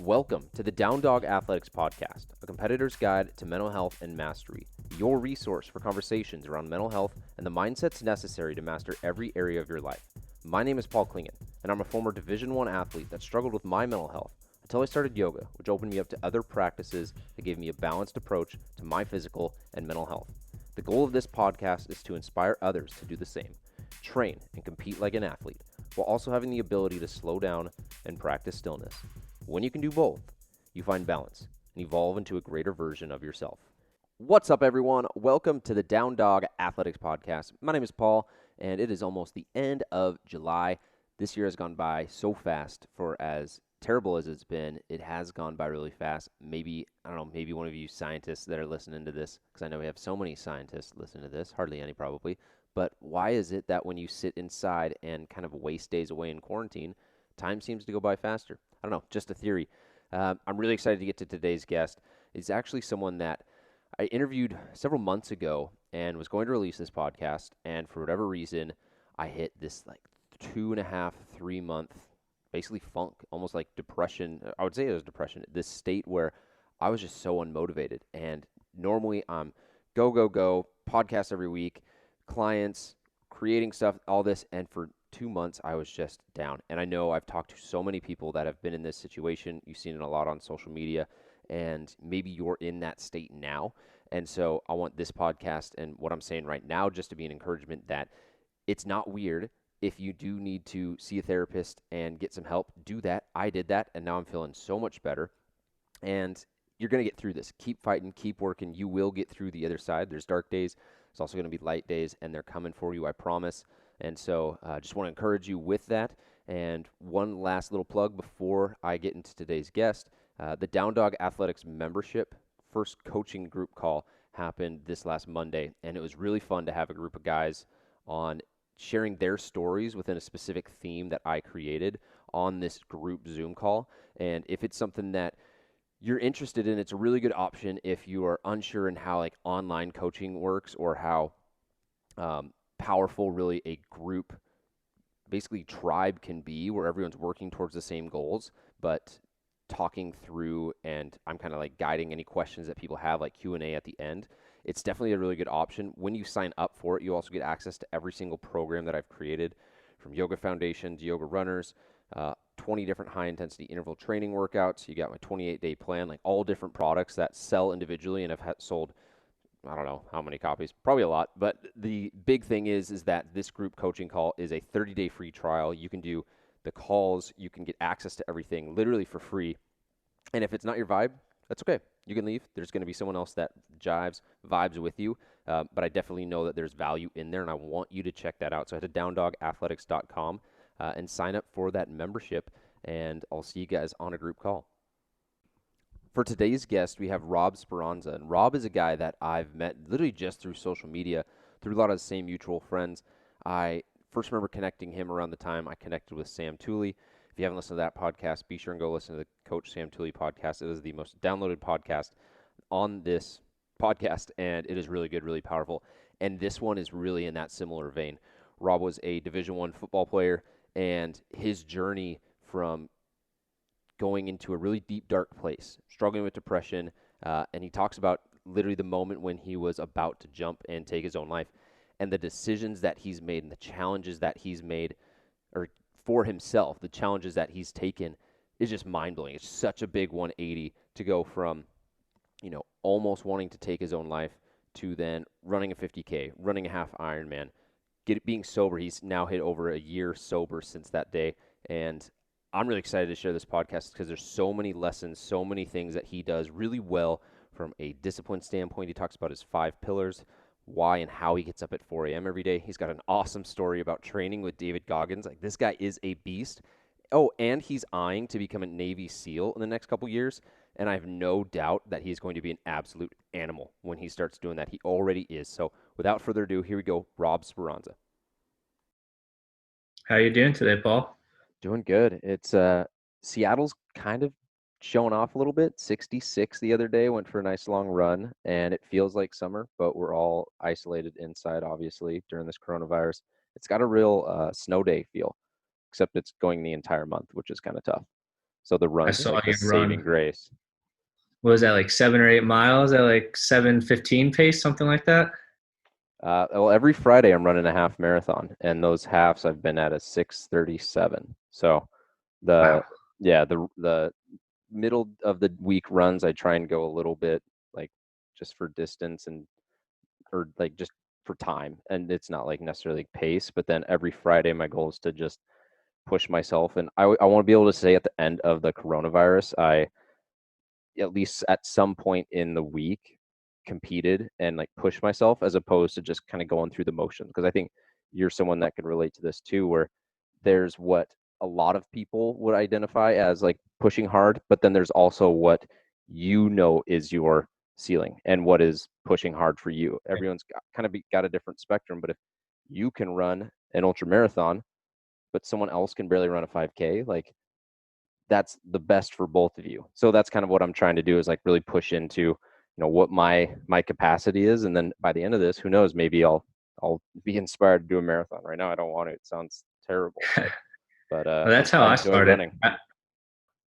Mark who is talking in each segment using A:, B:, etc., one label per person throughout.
A: Welcome to the Down Dog Athletics Podcast, a competitor's guide to mental health and mastery, your resource for conversations around mental health and the mindsets necessary to master every area of your life. My name is Paul Klingen, and I'm a former Division I athlete that struggled with my mental health until I started yoga, which opened me up to other practices that gave me a balanced approach to my physical and mental health. The goal of this podcast is to inspire others to do the same, train and compete like an athlete, while also having the ability to slow down and practice stillness. When you can do both, you find balance and evolve into a greater version of yourself. What's up, everyone? Welcome to the Down Dog Athletics Podcast. My name is Paul, and it is almost the end of July. This year has gone by so fast. For as terrible as it's been, it has gone by really fast. Maybe one of you scientists that are listening to this, because I know we have so many scientists listening to this, hardly any probably, but why is it that when you sit inside and kind of waste days away in quarantine, time seems to go by faster? I don't know, just a theory. I'm really excited to get to today's guest. It's actually someone that I interviewed several months ago and was going to release this podcast. And for whatever reason, I hit this like 2.5, 3 month, basically funk, almost like depression. I would say it was depression, this state where I was just so unmotivated. And normally I'm go, podcast every week, clients, creating stuff, all this. And for 2 months, I was just down. And I know I've talked to so many people that have been in this situation. You've seen it a lot on social media, and maybe you're in that state now. And so I want this podcast and what I'm saying right now just to be an encouragement that it's not weird. If you do need to see a therapist and get some help, do that. I did that, and now I'm feeling so much better. And you're going to get through this. Keep fighting, keep working. You will get through the other side. There's dark days. There's also going to be light days, and they're coming for you, I promise. And so just want to encourage you with that. And one last little plug before I get into today's guest. The Down Dog Athletics membership first coaching group call happened this last Monday, and it was really fun to have a group of guys on sharing their stories within a specific theme that I created on this group Zoom call. And if it's something that you're interested in, it's a really good option if you are unsure in how like online coaching works or how powerful really a group, basically tribe, can be, where everyone's working towards the same goals, but talking through, and I'm kind of like guiding any questions that people have, like Q&A at the end. It's definitely a really good option. When you sign up for it, you also get access to every single program that I've created, from yoga foundations, yoga runners, 20 different high-intensity interval training workouts. You got my 28-day plan, like all different products that sell individually and have sold, I don't know how many copies, probably a lot. But the big thing is that this group coaching call is a 30-day free trial. You can do the calls. You can get access to everything literally for free. And if it's not your vibe, that's okay. You can leave. There's going to be someone else that vibes with you. But I definitely know that there's value in there, and I want you to check that out. So head to downdogathletics.com and sign up for that membership, and I'll see you guys on a group call. For today's guest, we have Rob Speranza, and Rob is a guy that I've met literally just through social media, through a lot of the same mutual friends. I first remember connecting him around the time I connected with Sam Tooley. If you haven't listened to that podcast, be sure and go listen to the Coach Sam Tooley podcast. It is the most downloaded podcast on this podcast, and it is really good, really powerful. And this one is really in that similar vein. Rob was a Division I football player, and his journey from going into a really deep, dark place, struggling with depression, and he talks about literally the moment when he was about to jump and take his own life, and the decisions that he's made and the challenges that he's made, or for himself, the challenges that he's taken, is just mind-blowing. It's such a big 180 to go from, almost wanting to take his own life to then running a 50K, running a half Ironman, being sober. He's now hit over a year sober since that day, and I'm really excited to share this podcast because there's so many lessons, so many things that he does really well from a discipline standpoint. He talks about his 5 pillars, why and how he gets up at 4 a.m. every day. He's got an awesome story about training with David Goggins. Like, this guy is a beast. Oh, and he's eyeing to become a Navy SEAL in the next couple years, and I have no doubt that he's going to be an absolute animal when he starts doing that. He already is. So without further ado, here we go, Rob Speranza.
B: How you doing today, Paul?
A: Doing good. It's Seattle's kind of showing off a little bit. 66 the other day, went for a nice long run, and it feels like summer, but we're all isolated inside, obviously, during this coronavirus. It's got a real snow day feel, except it's going the entire month, which is kind of tough. So the
B: I
A: run's
B: saw
A: like the
B: you run.
A: saving grace.
B: What was that, like 7 or 8 miles at like 7:15 pace, something like that?
A: Well, every Friday I'm running a half marathon, and those halves I've been at a 6:37. So the
B: Wow.
A: yeah, the middle of the week runs I try and go a little bit like just for distance and or like just for time, and it's not like necessarily pace. But then every Friday my goal is to just push myself, and I want to be able to say at the end of the coronavirus I at least at some point in the week competed and like pushed myself as opposed to just kind of going through the motions, because I think you're someone that can relate to this too, where there's what a lot of people would identify as like pushing hard, but then there's also what is your ceiling and what is pushing hard for you. Everyone's got a different spectrum, but if you can run an ultra marathon but someone else can barely run a 5K, like that's the best for both of you. So that's kind of what I'm trying to do, is like really push into, what my capacity is, and then by the end of this, who knows, maybe I'll be inspired to do a marathon. Right now I don't want to. It sounds terrible, but
B: Well, that's how
A: I
B: I
A: enjoy
B: started.
A: running.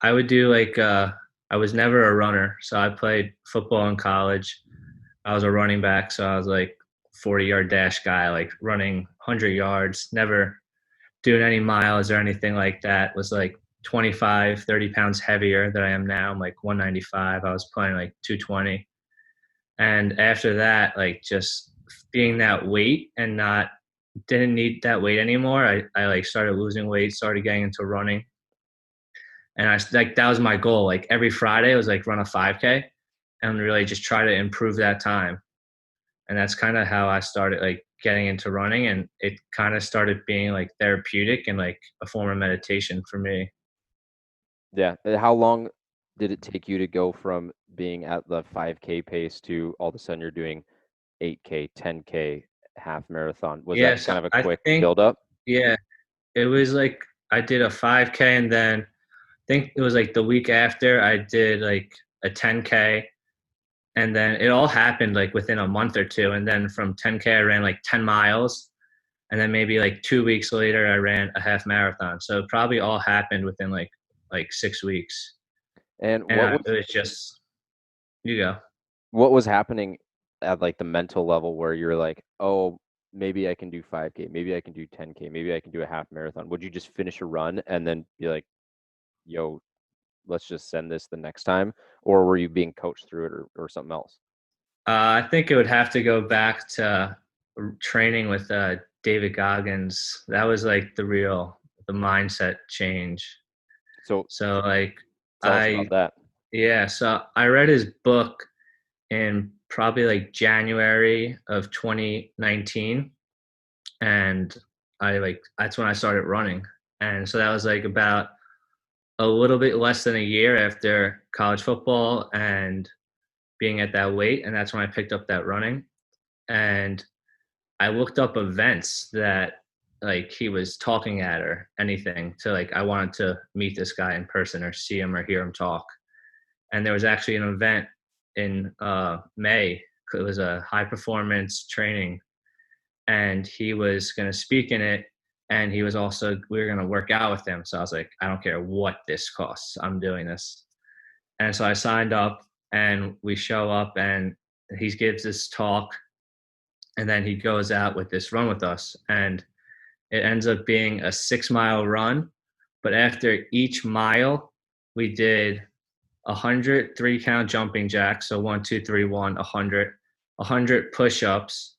B: I would do like I was never a runner, so I played football in college. I was a running back, so I was like 40-yard dash guy, like running 100 yards, never doing any miles or anything like that. Was like 25, 30 pounds heavier than I am now. I'm like 195. I was playing like 220. And after that, like just being that weight and not didn't need that weight anymore. I like started losing weight, started getting into running. And I like that was my goal. Like every Friday, it was like run a 5K and really just try to improve that time. And that's kind of how I started like getting into running, and it kind of started being like therapeutic and like a form of meditation for me.
A: Yeah. How long did it take you to go from being at the 5K pace to all of a sudden you're doing 8K, 10K, half marathon? Was that
B: Yes,
A: kind of a
B: I
A: quick
B: think
A: build up?
B: yeah, it was like I did a 5K, and then I think it was like the week after I did like a 10K, and then it all happened like within a month or two, and then from 10K I ran like 10 miles, and then maybe like 2 weeks later I ran a half marathon. So it probably all happened within like 6 weeks,
A: And
B: and it was just you go.
A: what was happening at like the mental level where you're like, oh, maybe I can do 5K, maybe I can do 10K, maybe I can do a half marathon? Would you just finish a run and then be like, yo, let's just send this the next time? Or were you being coached through it, or something else?
B: I think it would have to go back to training with David Goggins. That was like the mindset change.
A: So
B: So like
A: tell us about that.
B: yeah, so I read his book in probably like January of 2019, and I like that's when I started running. And so that was like about a little bit less than a year after college football and being at that weight, and that's when I picked up that running. And I looked up events that like he was talking at or anything to like I wanted to meet this guy in person or see him or hear him talk. And there was actually an event in May. It was a high performance training, and he was going to speak in it. And he was also we were going to work out with him. So I was like, I don't care what this costs, I'm doing this. And so I signed up, and we show up, and he gives this talk, and then he goes out with this run with us, and it ends up being a 6 mile run. But after each mile, we did 100 3 count jumping jacks. So 1, 2, 3, 1, 100 push ups.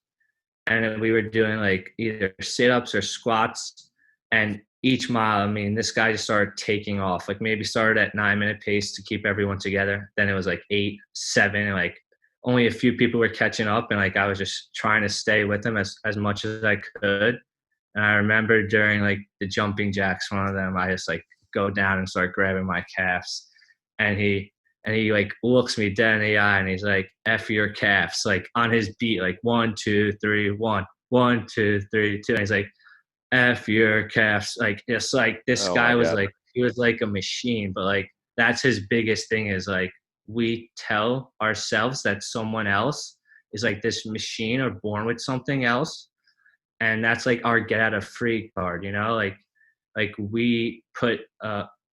B: And then we were doing like either sit ups or squats. And each mile, I mean, this guy just started taking off. Like maybe started at 9 minute pace to keep everyone together. Then it was like 8, 7, and like only a few people were catching up. And like I was just trying to stay with him as much as I could. And I remember during like the jumping jacks, one of them, I just like go down and start grabbing my calves. And he like looks me dead in the eye, and he's like, F your calves, like on his beat, like 1, 2, 3, 1, 1, 2, 3, 2. And he's like, F your calves. Like it's like this
A: Oh my
B: guy was
A: God.
B: like he was like a machine, but like that's his biggest thing is like we tell ourselves that someone else is like this machine or born with something else, and that's like our get out of free card, like we put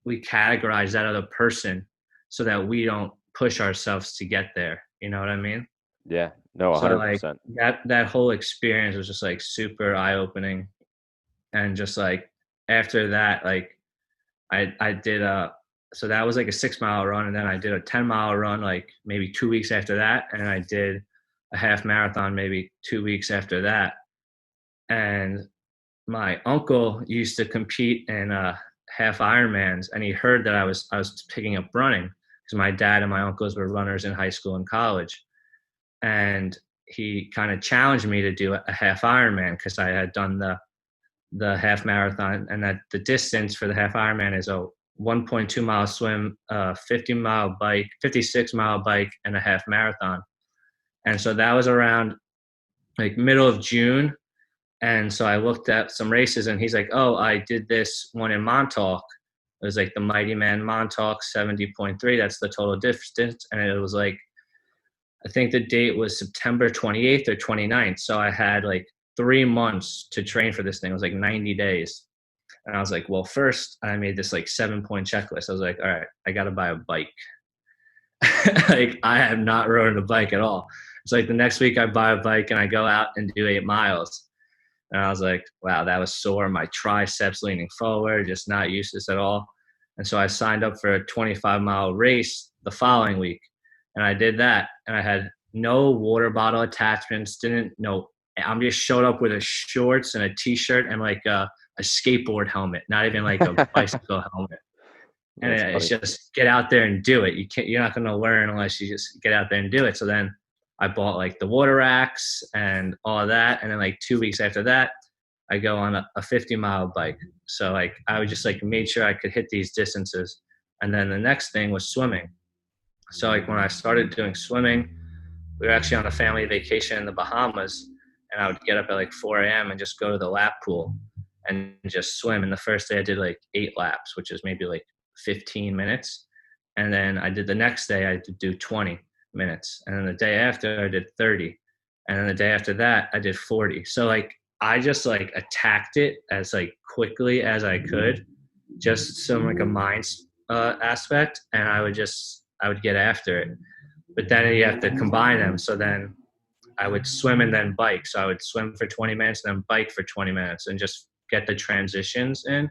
B: we categorize that other person so that we don't push ourselves to get there. You know what I mean?
A: Yeah. No,
B: So like
A: 100%.
B: that whole experience was just like super eye opening. And just like after that, like I did so that was like a 6 mile run, and then I did a 10 mile run like maybe 2 weeks after that, and I did a half marathon maybe 2 weeks after that. And my uncle used to compete in half Ironmans, and he heard that I was picking up running because my dad and my uncles were runners in high school and college, and he kind of challenged me to do a half Ironman because I had done the half marathon, and that the distance for the half Ironman is a 1.2 mile swim, 50-mile bike, 56-mile bike, and a half marathon. And so that was around like middle of June. And so I looked at some races, and he's like, "Oh, I did this one in Montauk. It was like the Mighty Man Montauk 70.3. That's the total distance." And it was like, I think the date was September 28th or 29th. So I had like 3 months to train for this thing. It was like 90 days. And I was like, well, first I made this like 7-point checklist. I was like, all right, I got to buy a bike. Like I have not ridden a bike at all. It's like the next week I buy a bike and I go out and do 8 miles. And I was like, wow, that was sore. My triceps leaning forward, just not used to this at all. And so I signed up for a 25-mile race the following week. And I did that. And I had no water bottle attachments, didn't know. I'm just showed up with a shorts and a t-shirt and like a skateboard helmet, not even like a bicycle helmet. And
A: That's
B: it's
A: funny.
B: just get out there and do it. You're not going to learn unless you just get out there and do it. So then I bought like the water racks and all of that. And then like 2 weeks after that, I go on a 50-mile bike. So like I would just like made sure I could hit these distances. And then the next thing was swimming. So like when I started doing swimming, we were actually on a family vacation in the Bahamas, and I would get up at like 4 a.m. and just go to the lap pool and just swim. And the first day I did like 8 laps, which is maybe like 15 minutes. And then I did the next day, I had to do 20 minutes. And then the day after I did 30. And then the day after that, I did 40. So like, I just like attacked it as like quickly as I could, just some like a mind aspect. And I would get after it. But then you have to combine them. So then I would swim and then bike. So I would swim for 20 minutes and then bike for 20 minutes and just get the transitions in,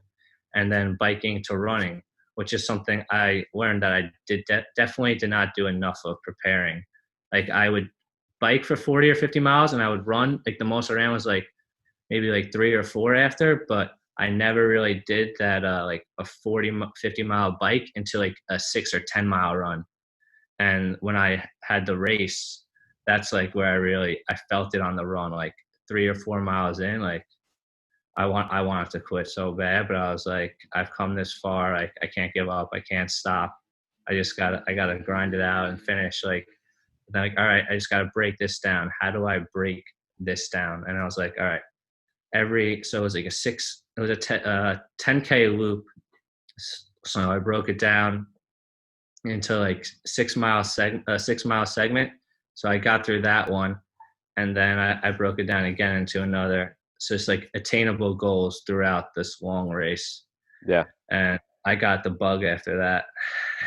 B: and then biking to running, which is something I learned that I definitely did not do enough of preparing. Like I would bike for 40 or 50 miles and I would run. Like the most I ran was like maybe like 3 or 4 after, but I never really did that like a 40, 50-mile bike into like a 6 or 10-mile run. And when I had the race, that's like where I felt it on the run, like 3 or 4 miles in, like I wanted to quit so bad, but I was like, I've come this far. I can't give up. I can't stop. I gotta grind it out and finish. Like, all right, I just gotta break this down. How do I break this down? And I was like, all right, so it was like it was a 10K loop. So I broke it down into like 6 mile 6 mile segment. So I got through that one, and then I broke it down again into another. So it's like attainable goals throughout this long race.
A: Yeah.
B: And I got the bug after that.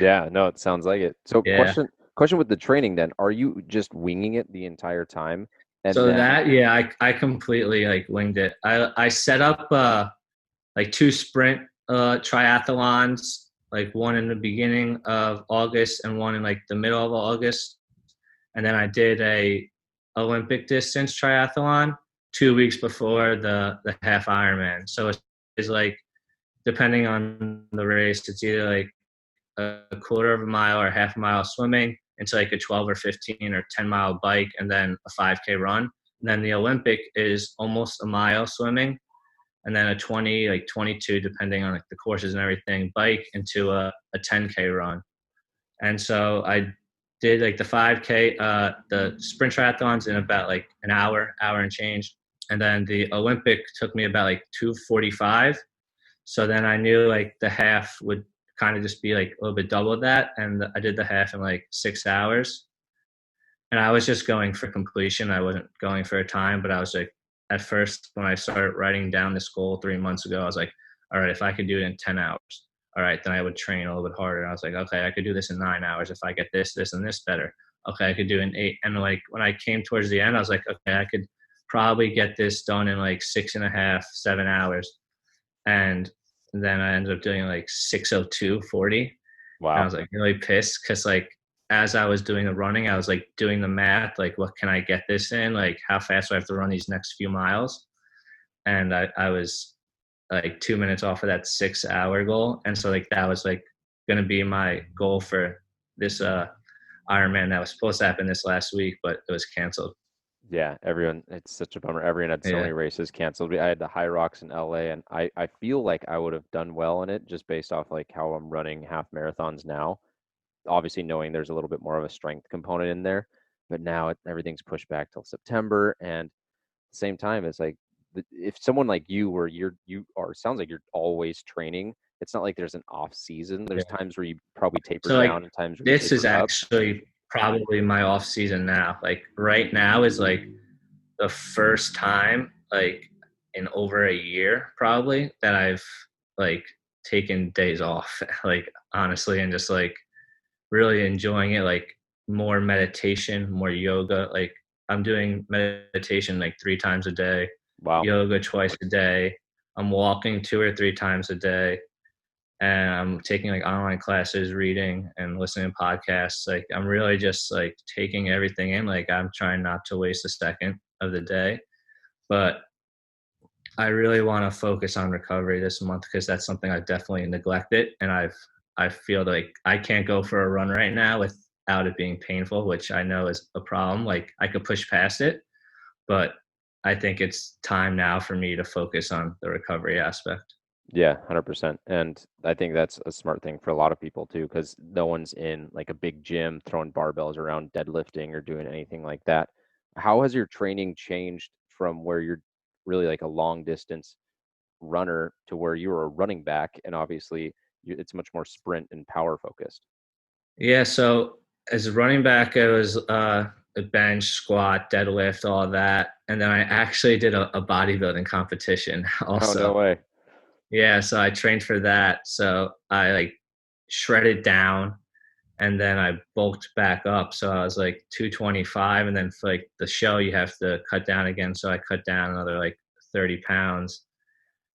A: Yeah. No, it sounds like it. So
B: Yeah.
A: question with the training then, are you just winging it the entire time? And
B: So
A: then,
B: that, yeah, I completely like winged it. I set up like 2 sprint triathlons, like one in the beginning of August and one in like the middle of August. And then I did a Olympic distance triathlon 2 weeks before the half Ironman. So it's like, depending on the race, it's either like a quarter of a mile or half a mile swimming into like a 12 or 15 or 10-mile bike, and then a 5K run. And then the Olympic is almost a mile swimming, and then a 20, like 22, depending on like the courses and everything, bike into a 10K run. And so I did like the 5K, the sprint triathlons in about like an hour and change. And then the Olympic took me about like 2:45. So then I knew like the half would kind of just be like a little bit double that. And I did the half in like 6 hours. And I was just going for completion. I wasn't going for a time, but I was like, at first, when I started writing down this goal 3 months ago, I was like, all right, if I could do it in 10 hours, all right, then I would train a little bit harder. I was like, okay, I could do this in 9 hours if I get this, this, and this better. Okay, I could do it in 8. And like when I came towards the end, I was like, okay, I could probably get this done in like 6.5, 7 hours. And then I ended up doing like 6:02:40. And I
A: Wow.
B: was like really pissed because like as I was doing the running, I was like doing the math, like what can I get this in? Like how fast do I have to run these next few miles? And I was like 2 minutes off of that 6 hour goal. And so like that was like gonna be my goal for this Ironman that was supposed to happen this last week, but it was canceled.
A: Yeah, everyone, it's such a bummer. Everyone had so
B: Yeah.
A: many races canceled. I had the High Rocks in LA, and I feel like I would have done well in it just based off like how I'm running half marathons now. Obviously, knowing there's a little bit more of a strength component in there, but now everything's pushed back till September. And at the same time, it's like if someone like you, where you are, sounds like you're always training. It's not like there's an off season. There's
B: Yeah.
A: times where you probably taper
B: So like
A: down and times where you
B: this is
A: taper up.
B: actually probably my off season now. Like right now is like the first time like in over a year probably that I've like taken days off like honestly and just like really enjoying it, like more meditation, more yoga. Like I'm doing meditation like 3 times a day,
A: Wow.
B: yoga twice a day. I'm walking 2 or 3 times a day, and I'm taking like online classes, reading and listening to podcasts. Like I'm really just like taking everything in. Like I'm trying not to waste a second of the day. But I really want to focus on recovery this month because that's something I've definitely neglected, and I feel like I can't go for a run right now without it being painful, which I know is a problem. Like I could push past it, but I think it's time now for me to focus on the recovery aspect.
A: Yeah, 100%. And I think that's a smart thing for a lot of people too, because no one's in like a big gym throwing barbells around, deadlifting or doing anything like that. How has your training changed from where you're really like a long distance runner to where you were a running back? And obviously, it's much more sprint and power focused.
B: Yeah, so as a running back, I was a bench, squat, deadlift, all of that, and then I actually did a bodybuilding competition
A: Oh, no
B: also.
A: way.
B: Yeah, so I trained for that. So I like shredded down and then I bulked back up. So I was like 225, and then for like the show you have to cut down again. So I cut down another like 30 pounds.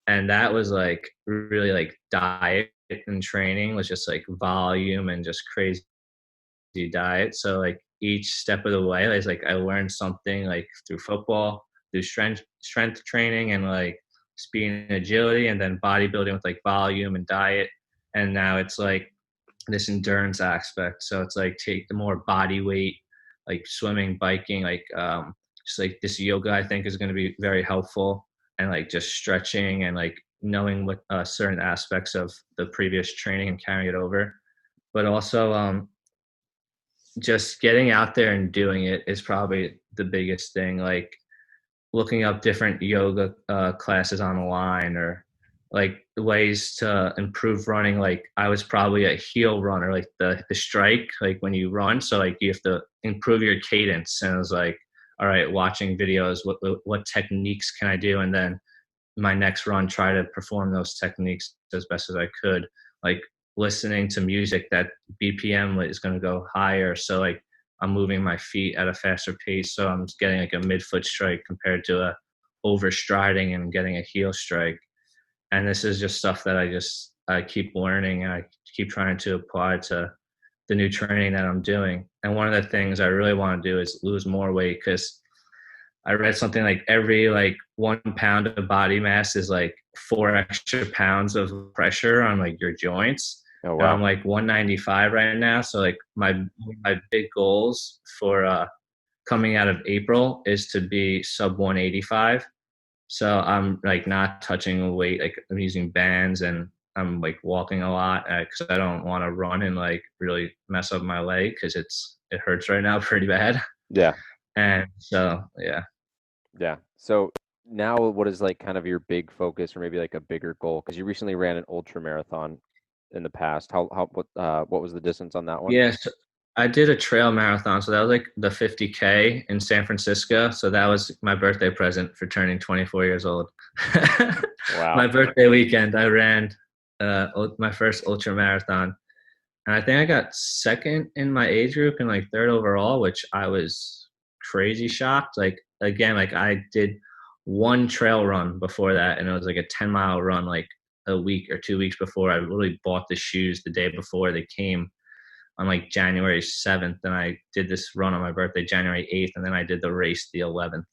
B: And that was like really like diet and training was just like volume and just crazy diet. So like each step of the way, it's like I learned something like through football, through strength training and like speed and agility, and then bodybuilding with like volume and diet. And now it's like this endurance aspect. So it's like take the more body weight, like swimming, biking, like just like this yoga I think is going to be very helpful, and like just stretching and like knowing what certain aspects of the previous training and carrying it over. But also just getting out there and doing it is probably the biggest thing. Like looking up different yoga classes online, or like ways to improve running. Like I was probably a heel runner, like the strike, like when you run. So like you have to improve your cadence. And I was like, all right, watching videos, what techniques can I do? And then my next run, try to perform those techniques as best as I could. Like listening to music that BPM is going to go higher. So like I'm moving my feet at a faster pace. So I'm getting like a midfoot strike compared to a overstriding and getting a heel strike. And this is just stuff that I keep learning, and I keep trying to apply to the new training that I'm doing. And one of the things I really want to do is lose more weight, because I read something like every like 1 pound of body mass is like 4 extra pounds of pressure on like your joints.
A: Oh,
B: And I'm
A: wow.
B: like 195 right now. So like my big goals for coming out of April is to be sub 185. So I'm like not touching a weight. Like I'm using bands, and I'm like walking a lot because I don't want to run and like really mess up my leg because it hurts right now pretty bad.
A: Yeah.
B: And so yeah.
A: Yeah. So now what is like kind of your big focus or maybe like a bigger goal? Because you recently ran an ultra marathon in the past. What was the distance on that one?
B: Yes, I did a trail marathon. So that was like the 50K in San Francisco. So that was my birthday present for turning 24 years old. My
A: Wow.
B: birthday weekend, I ran. my first ultra marathon, and I think I got second in my age group and like third overall, which I was crazy shocked. Like again, like I did one trail run before that, and it was like a 10-mile run, like a week or 2 weeks before. I literally bought the shoes the day before they came on like January 7th, and I did this run on my birthday, January 8th, and then I did the race the 11th.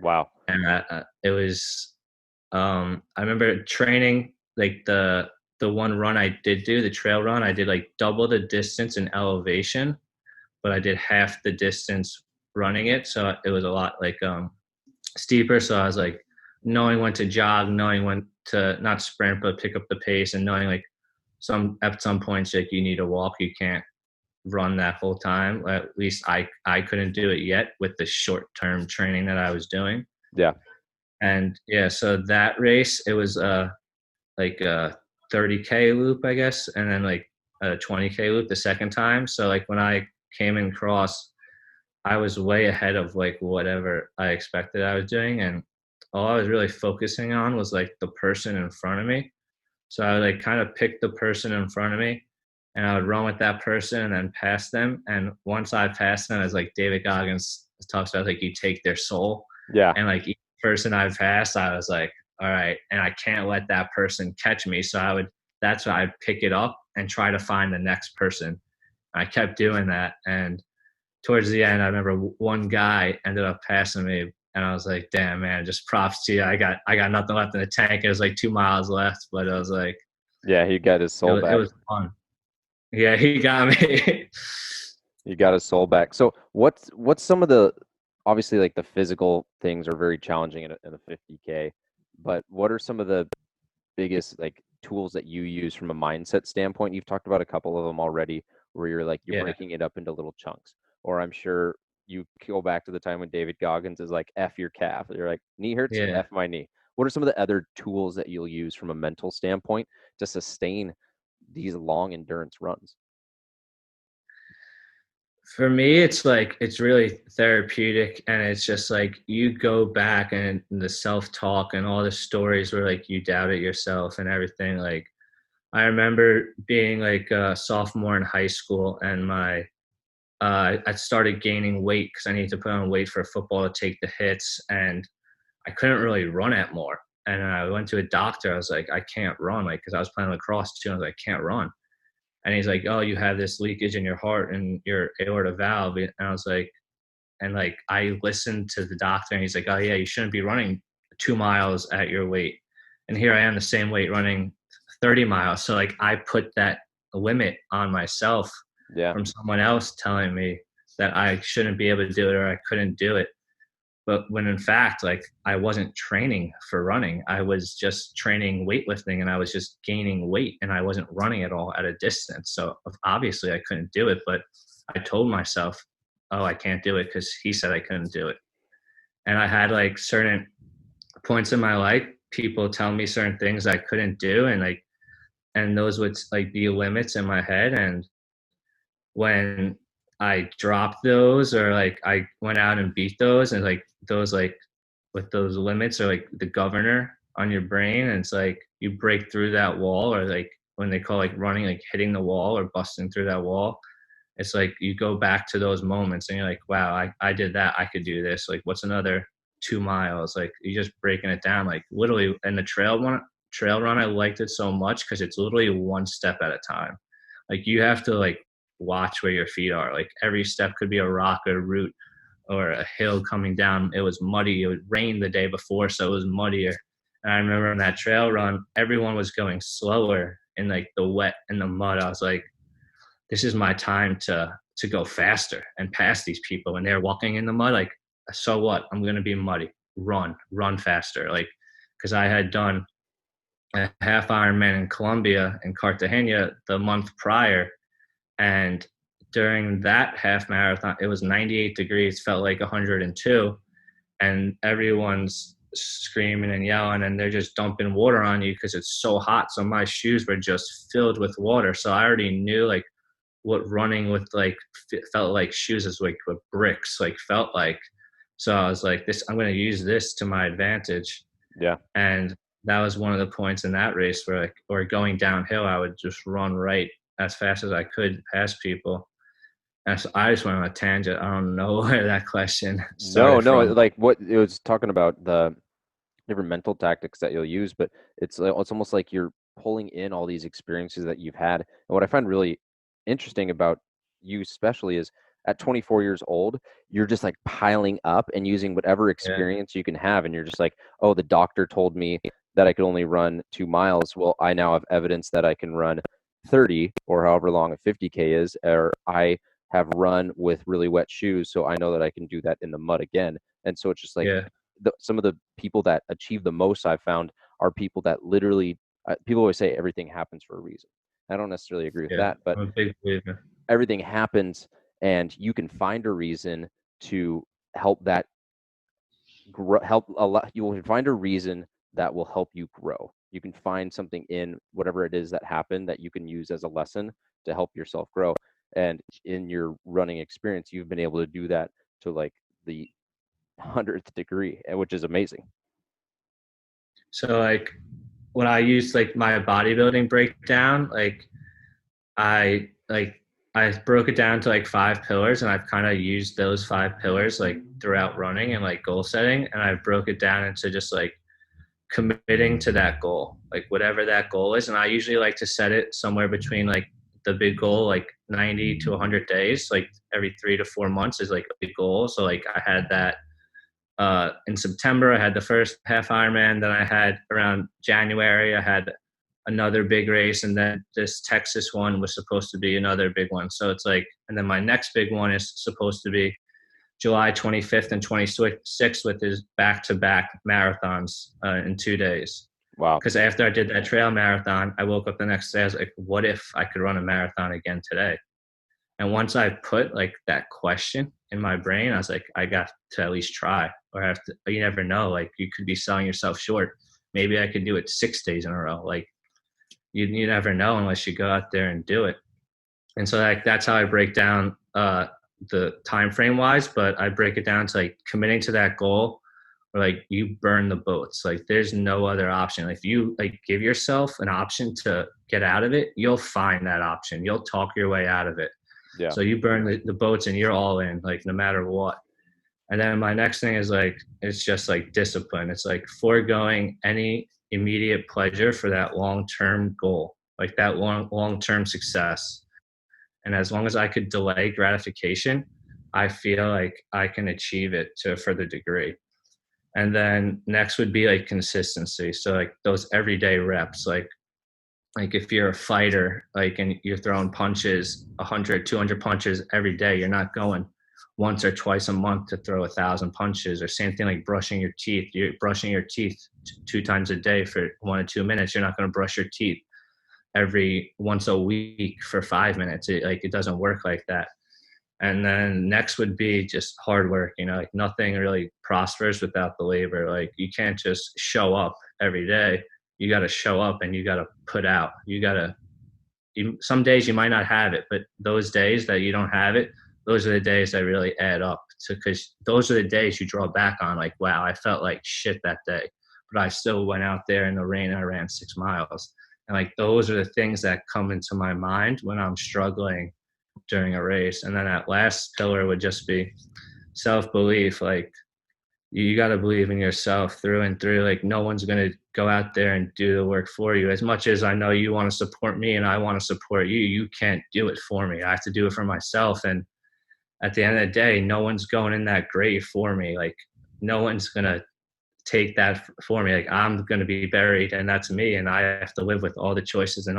A: Wow.
B: And it was, I remember training like the one run I did do, the trail run, I did like double the distance in elevation, but I did half the distance running it. So it was a lot like steeper. So I was like knowing when to jog, knowing when to not sprint, but pick up the pace, and knowing like at some points like you need to walk, you can't run that whole time. At least I couldn't do it yet with the short term training that I was doing.
A: Yeah.
B: And yeah, so that race, it was like a 30K loop, I guess, and then like a 20K loop the second time. So like when I came in cross, I was way ahead of like whatever I expected I was doing, and all I was really focusing on was like the person in front of me. So I would like kind of pick the person in front of me, and I would run with that person and then pass them. And once I passed them, as like David Goggins talks about, like you take their soul,
A: Yeah.
B: and like each person I passed, I was like, all right, and I can't let that person catch me. So that's why I'd pick it up and try to find the next person. I kept doing that, and towards the end, I remember one guy ended up passing me, and I was like, damn, man, just props to you. I got nothing left in the tank. It was like 2 miles left, but I was like,
A: Yeah. He got his soul
B: it
A: back.
B: was fun. Yeah, he got me.
A: He got his soul back. So what's some of the, obviously like the physical things are very challenging in a 50K, but what are some of the biggest like tools that you use from a mindset standpoint? You've talked about a couple of them already, where you're
B: Yeah,
A: breaking it up into little chunks. Or I'm sure you go back to the time when David Goggins is like F your calf. You're like, knee hurts,
B: yeah.
A: F my knee. What are some of the other tools that you'll use from a mental standpoint to sustain these long endurance runs?
B: For me, it's like it's really therapeutic, and it's just like you go back and the self-talk and all the stories where like you doubted yourself and everything. Like I remember being like a sophomore in high school, and my I started gaining weight because I needed to put on weight for football to take the hits, and I couldn't really run at more. And I went to a doctor. I was like, I can't run, like because I was playing lacrosse too. I was like, I can't run. And he's like, oh, you have this leakage in your heart and your aorta valve. And I was like, and like I listened to the doctor, and he's like, oh yeah, you shouldn't be running 2 miles at your weight. And here I am, the same weight, running 30 miles. So like I put that limit on myself
A: Yeah.
B: from someone else telling me that I shouldn't be able to do it or I couldn't do it. But when in fact, like I wasn't training for running, I was just training weightlifting, and I was just gaining weight, and I wasn't running at all at a distance. So obviously I couldn't do it, but I told myself, oh, I can't do it because he said I couldn't do it. And I had like certain points in my life, people tell me certain things I couldn't do, and like, and those would like be limits in my head. And when I dropped those, or like I went out and beat those, and like those like with those limits are like the governor on your brain, and it's like you break through that wall, or like when they call like running, like hitting the wall or busting through that wall. It's like you go back to those moments and you're like, wow, I did that, I could do this. Like what's another 2 miles? Like you're just breaking it down, like literally. And the trail run, I liked it so much because it's literally one step at a time. Like you have to like watch where your feet are. Like every step could be a rock or a root or a hill coming down. It was muddy. It would rain the day before, so it was muddier. And I remember in that trail run, everyone was going slower in like the wet and the mud. I was like, this is my time to go faster and pass these people. And they're walking in the mud. Like, so what? I'm gonna be muddy. Run faster. Like, because I had done a half Ironman in Colombia and Cartagena the month prior, and during that half marathon, it was 98 degrees, felt like 102, and everyone's screaming and yelling, and they're just dumping water on you because it's so hot. So my shoes were just filled with water. So I already knew like what running with like felt like shoes is like what bricks like felt like. So I was like, this, I'm going to use this to my advantage.
A: Yeah.
B: And that was one of the points in that race where like, or going downhill, I would just run right as fast as I could past people. And so I just went on a tangent. I don't know where that question
A: No,
B: started
A: no,
B: from.
A: like what it was talking about the different mental tactics that you'll use, but it's almost like you're pulling in all these experiences that you've had. And what I find really interesting about you especially is at 24 years old, you're just like piling up and using whatever
B: Yeah,
A: experience you can have. And you're just like, oh, the doctor told me that I could only run 2 miles. Well, I now have evidence that I can run 30 or however long a 50K is, or I have run with really wet shoes. So I know that I can do that in the mud again. And so it's just like,
B: yeah,
A: some of the people that achieve the most I've found are people that literally people always say everything happens for a reason. I don't necessarily agree with
B: yeah.
A: that, but
B: I'm a big believer.
A: everything happens and you can find a reason to help that grow, help a lot. You will find a reason that will help you grow. You can find something in whatever it is that happened that you can use as a lesson to help yourself grow. And in your running experience, you've been able to do that to like the 100th degree, which is amazing.
B: So like when I used like my bodybuilding breakdown, like I broke it down to like 5 pillars, and I've kind of used those 5 pillars like throughout running and like goal setting, and I broke it down into just like committing to that goal, like whatever that goal is. And I usually like to set it somewhere between like the big goal, like 90 to 100 days, like every 3 to 4 months is like a big goal. So like I had that in September. I had the first half Ironman. Then I had around January, I had another big race, and then this Texas one was supposed to be another big one. So it's like, and then my next big one is supposed to be July 25th and 26th with his back-to-back marathons in 2 days.
A: Wow.
B: Because after I did that trail marathon, I woke up the next day. I was like, what if I could run a marathon again today? And once I put like that question in my brain, I was like, I got to at least try, or have to. You never know. Like you could be selling yourself short. Maybe I could do it 6 days in a row. Like you never know unless you go out there and do it. And so like that's how I break down the time frame wise. But I break it down to like committing to that goal, or like you burn the boats. Like there's no other option. If you like give yourself an option to get out of it, you'll find that option. You'll talk your way out of it.
A: Yeah.
B: So you burn the boats and you're all in, like no matter what. And then my next thing is like, it's just like discipline. It's like foregoing any immediate pleasure for that long-term goal, like that long-term success. And as long as I could delay gratification, I feel like I can achieve it to a further degree. And then next would be like consistency. So like those everyday reps, like if you're a fighter, like, and you're throwing punches, 100, 200 punches every day, you're not going once or twice a month to throw 1,000 punches. Or same thing like brushing your teeth. You're brushing your teeth 2 times a day for 1 to 2 minutes. You're not going to brush your teeth every once a week for 5 minutes. It doesn't work like that. And then next would be just hard work. Like nothing really prospers without the labor. Like you can't just show up every day. You got to show up and you got to put out. Some days you might not have it, but those days that you don't have it, those are the days that really add up to, because those are the days you draw back on. Like, wow, I felt like shit that day, but I still went out there in the rain and I ran 6 miles. And like, those are the things that come into my mind when I'm struggling during a race. And then that last pillar would just be self-belief. Like you got to believe in yourself through and through. Like no one's going to go out there and do the work for you. As much as I know you want to support me and I want to support you, you can't do it for me. I have to do it for myself. And at the end of the day, no one's going in that grave for me. Like no one's going to take that for me. Like I'm going to be buried and that's me. And I have to live with all the choices and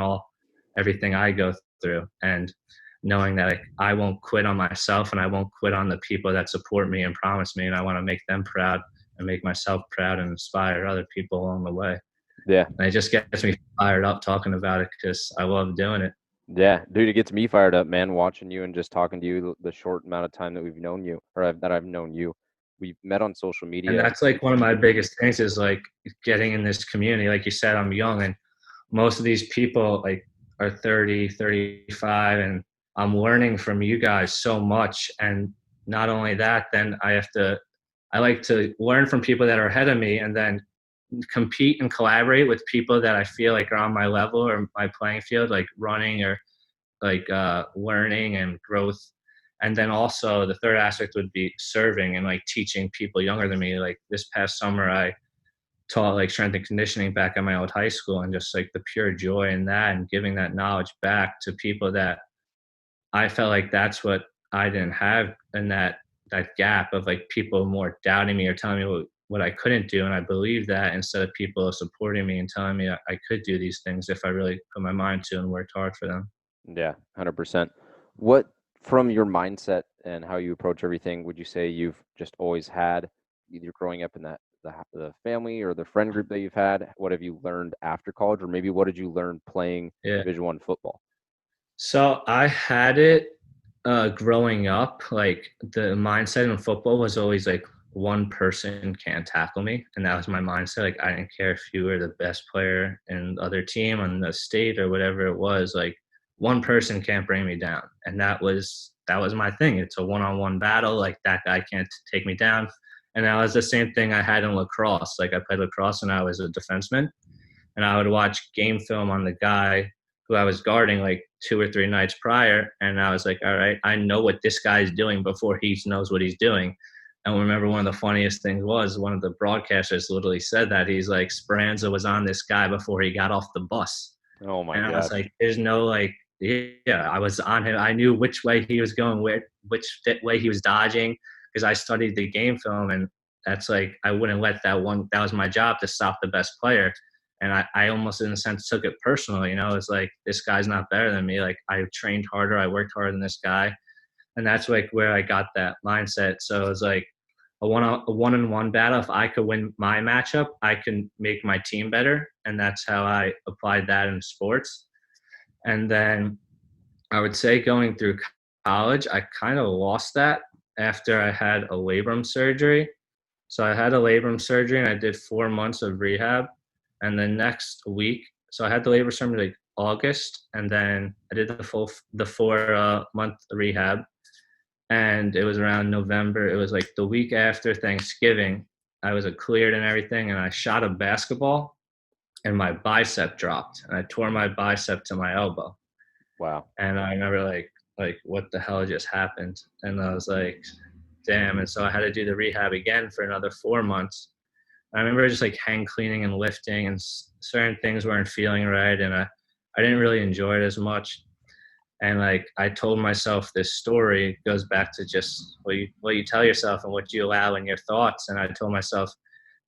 B: everything I go through. And knowing that like, I won't quit on myself and I won't quit on the people that support me and promise me. And I want to make them proud and make myself proud and inspire other people along the way.
A: Yeah.
B: And it just gets me fired up talking about it because I love doing it.
A: Yeah, dude, it gets me fired up, man, watching you and just talking to you the short amount of time that we've known you, or that I've known you. We've met on social
B: And
A: media.
B: that's like one of my biggest things is like getting in this community. Like you said, I'm young and most of these people like are 30, 35, and I'm learning from you guys so much. And not only that, then I like to learn from people that are ahead of me and then compete and collaborate with people that I feel like are on my level or my playing field, like running or like learning and growth. And then also the third aspect would be serving and like teaching people younger than me. Like this past summer, I taught like strength and conditioning back at my old high school, and just like the pure joy in that and giving that knowledge back to people that I felt like that's what I didn't have, and that gap of like people more doubting me or telling me what I couldn't do. And I believed that instead of people supporting me and telling me I could do these things if I really put my mind to and worked hard for them.
A: Yeah, 100%. What, from your mindset and how you approach everything, would you say you've just always had, either growing up in the family or the friend group that you've had? What have you learned after college, or maybe what did you learn playing
B: Yeah.
A: Division One football?
B: So I had it growing up. Like the mindset in football was always like one person can't tackle me, and that was my mindset. Like I didn't care if you were the best player in the other team on the state or whatever it was. Like one person can't bring me down, and that was my thing. It's a one-on-one battle. Like that guy can't take me down, and that was the same thing I had in lacrosse. Like I played lacrosse and I was a defenseman, and I would watch game film on the guy who I was guarding like 2 or 3 nights prior, and I was like, all right, I know what this guy is doing before he knows what he's doing. And remember, one of the funniest things was one of the broadcasters literally said that he's like, Speranza was on this guy before he got off the bus.
A: Oh my
B: And I was
A: gosh.
B: like, there's no like, yeah, I was on him. I knew which way he was going, which way he was dodging, because I studied the game film, and that's like I wouldn't let that one. That was my job, to stop the best player. And I almost, in a sense, took it personal. It's like, this guy's not better than me. Like I trained harder, I worked harder than this guy, and that's like where I got that mindset. So it was like a one-on-one battle. If I could win my matchup, I can make my team better, and that's how I applied that in sports. And then I would say going through college, I kind of lost that after I had a labrum surgery. So I had a labrum surgery and I did 4 months of rehab. And the next week, so I had the labrum surgery like August, and then I did the 4 month rehab. And it was around November. It was like the week after Thanksgiving. I was cleared and everything, and I shot a basketball, and my bicep dropped, and I tore my bicep to my elbow.
A: Wow.
B: And I remember like what the hell just happened? And I was like, damn. And so I had to do the rehab again for another 4 months. I remember just like hang cleaning and lifting, and certain things weren't feeling right, and I didn't really enjoy it as much. And like I told myself, this story goes back to just what you tell yourself and what you allow in your thoughts. And I told myself,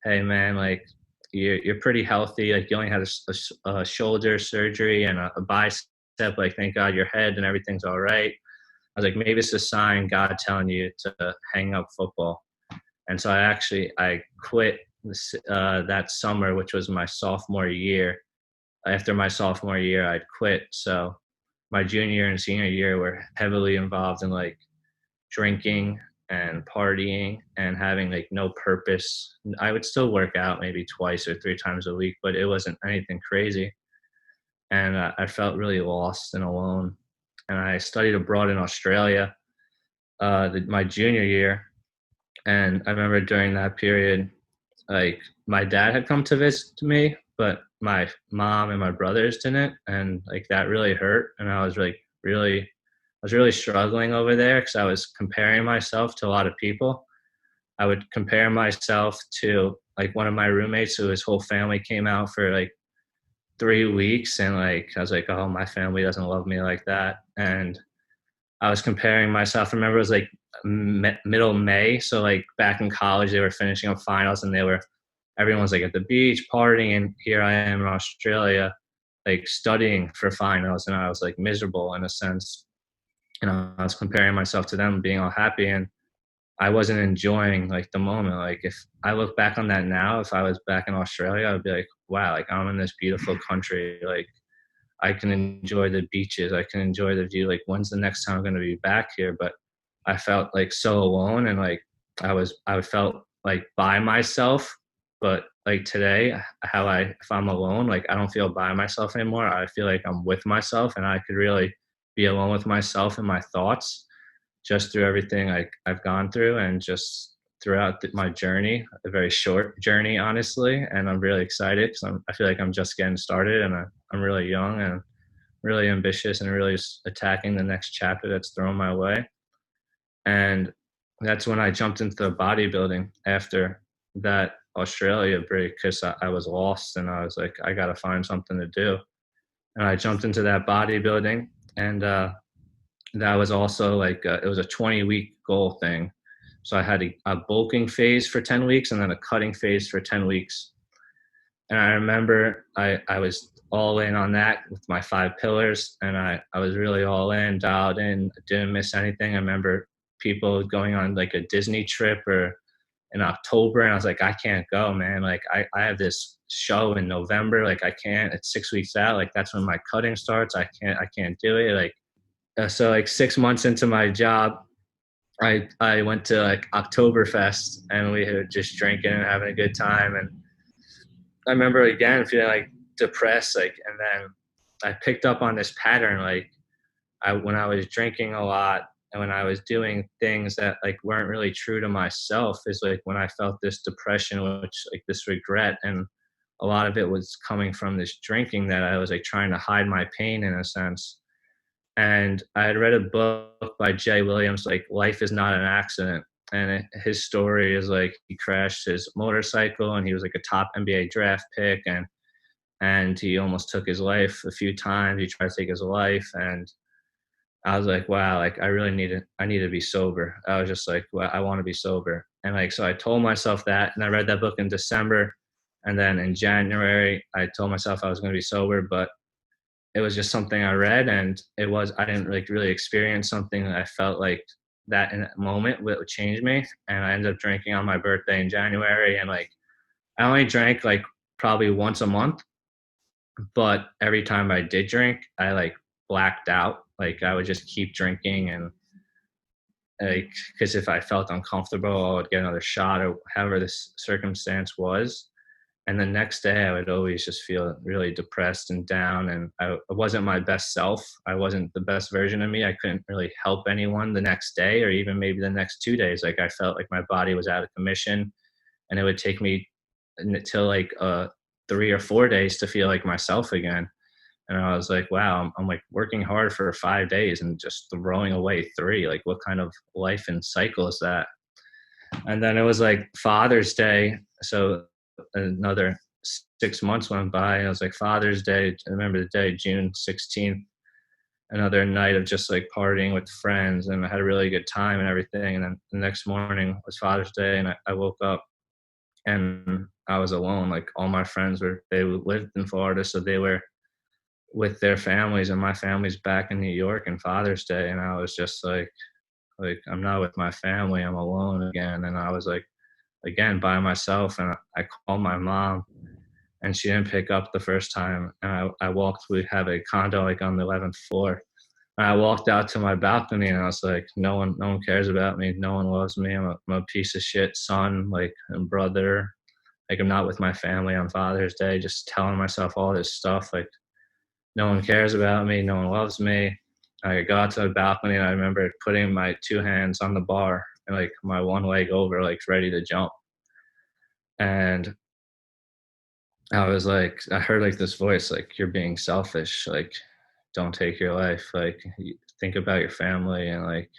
B: hey man, like you're pretty healthy. Like you only had a shoulder surgery and a bicep. Like thank God your head and everything's all right. I was like, maybe it's a sign, God telling you to hang up football. And so I quit that summer, which was my sophomore year. After my sophomore year, I'd quit. So my junior and senior year were heavily involved in like drinking and partying and having like no purpose. I would still work out maybe 2 or 3 times a week, but it wasn't anything crazy. And I felt really lost and alone. And I studied abroad in Australia my junior year. And I remember during that period, like my dad had come to visit me, but my mom and my brothers didn't, and like that really hurt. And I was like I was really struggling over there because I was comparing myself to a lot of people. I would compare myself to like one of my roommates who his whole family came out for like 3 weeks, and like I was like, oh, my family doesn't love me like that. And I was comparing myself. I remember it was like middle May, so like back in college they were finishing up finals, and everyone's like at the beach partying, and here I am in Australia like studying for finals, and I was like miserable in a sense. And I was comparing myself to them being all happy, and I wasn't enjoying like the moment. Like if I look back on that now, if I was back in Australia, I'd be like, wow, like I'm in this beautiful country. Like I can enjoy the beaches. I can enjoy the view. Like when's the next time I'm going to be back here? But I felt like so alone, and like I felt like by myself. But like today, if I'm alone, like I don't feel by myself anymore. I feel like I'm with myself, and I could really be alone with myself and my thoughts just through everything I've gone through, and just throughout my journey, a very short journey, honestly. And I'm really excited because I feel like I'm just getting started, and I'm really young and really ambitious and really attacking the next chapter that's thrown my way. And that's when I jumped into the bodybuilding after that Australia break, because I was lost and I was like, I got to find something to do. And I jumped into that bodybuilding, and that was also like it was a 20-week goal thing. So I had a bulking phase for 10 weeks and then a cutting phase for 10 weeks. And I remember I was all in on that with my 5 pillars, and I was really all in, dialed in, didn't miss anything. I remember people going on like a Disney trip or in October, and I was like, I can't go, man. Like I have this show in November, like I can't, it's 6 weeks out, like that's when my cutting starts. I can't do it. Like so like 6 months into my job, I went to like Oktoberfest, and we were just drinking and having a good time. And I remember again feeling like depressed, like, and then I picked up on this pattern, like when I was drinking a lot and when I was doing things that like weren't really true to myself, is like when I felt this depression, which like this regret, and a lot of it was coming from this drinking that I was like trying to hide my pain in a sense. And I had read a book by Jay Williams, like Life is Not an Accident. And his story is like he crashed his motorcycle, and he was like a top NBA draft pick, and he almost took his life a few times. He tried to take his life, and I was like, wow, like I need to be sober. I was just like, well, I want to be sober. And like, so I told myself that, and I read that book in December. And then in January, I told myself I was going to be sober, but it was just something I read, and I didn't like really experience something that I felt like that in that moment would change me. And I ended up drinking on my birthday in January. And like, I only drank like probably once a month, but every time I did drink, I like blacked out. Like I would just keep drinking, and like, because if I felt uncomfortable, I would get another shot or however this circumstance was. And the next day I would always just feel really depressed and down, and I wasn't my best self. I wasn't the best version of me. I couldn't really help anyone the next day or even maybe the next 2 days. Like I felt like my body was out of commission, and it would take me until like 3 or 4 days to feel like myself again. And I was like, wow, I'm like working hard for 5 days and just throwing away 3. Like what kind of life and cycle is that? And then it was like Father's Day. So another 6 months went by, and it was like Father's Day. I remember the day, June 16th, another night of just like partying with friends, and I had a really good time and everything. And then the next morning was Father's Day, and I woke up and I was alone. Like all my friends they lived in Florida, so they were with their families, and my family's back in New York and Father's Day. And I was just like I'm not with my family, I'm alone again. And I was like, again, by myself. And I called my mom, and she didn't pick up the first time. And I walked, we have a condo like on the 11th floor. And I walked out to my balcony, and I was like, no one cares about me. No one loves me. I'm a piece of shit son, like, and brother. Like I'm not with my family on Father's Day, just telling myself all this stuff. Like no one cares about me. No one loves me. I got out to the balcony, and I remember putting my 2 hands on the bar and like my one leg over, like ready to jump. And I was like, I heard like this voice, like, you're being selfish. Like, don't take your life. Like, think about your family, and like,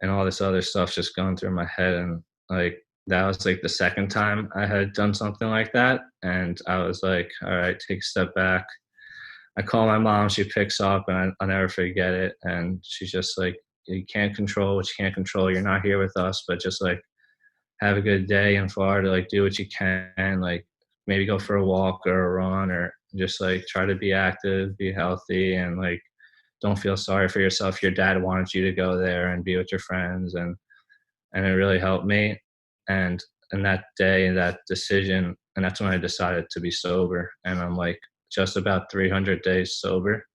B: and all this other stuff just going through my head. And like, that was like the second time I had done something like that. And I was like, all right, take a step back. I call my mom, she picks up, and I'll never forget it. And she's just like, you can't control what you can't control. You're not here with us, but just like, have a good day in Florida, like do what you can, like maybe go for a walk or a run, or just like try to be active, be healthy, and like don't feel sorry for yourself. Your dad wanted you to go there and be with your friends, and it really helped me. And that day and that decision, and that's when I decided to be sober. And I'm like just about 300 days sober.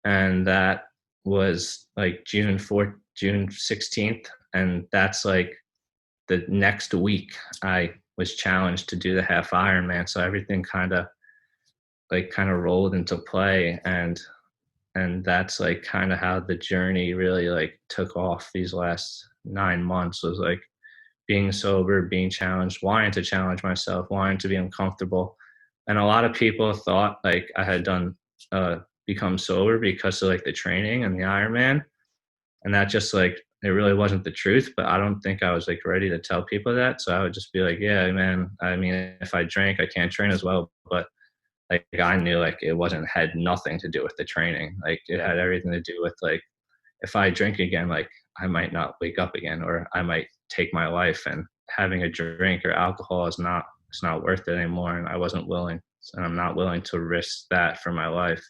B: And that was like June 16th. And that's like the next week I was challenged to do the half Ironman. So everything kind of rolled into play. And that's like kind of how the journey really like took off these last 9 months, was like being sober, being challenged, wanting to challenge myself, wanting to be uncomfortable. And a lot of people thought like I had done become sober because of like the training and the Ironman, and that just like it really wasn't the truth. But I don't think I was like ready to tell people that, so I would just be like, yeah, man, I mean, if I drank I can't train as well. But like I knew like it wasn't, had nothing to do with the training. Like it
A: Yeah,
B: had everything to do with like if I drink again, like I might not wake up again, or I might take my life. And having a drink or alcohol is not, it's not worth it anymore. And I wasn't willing, and I'm not willing to risk that for my life.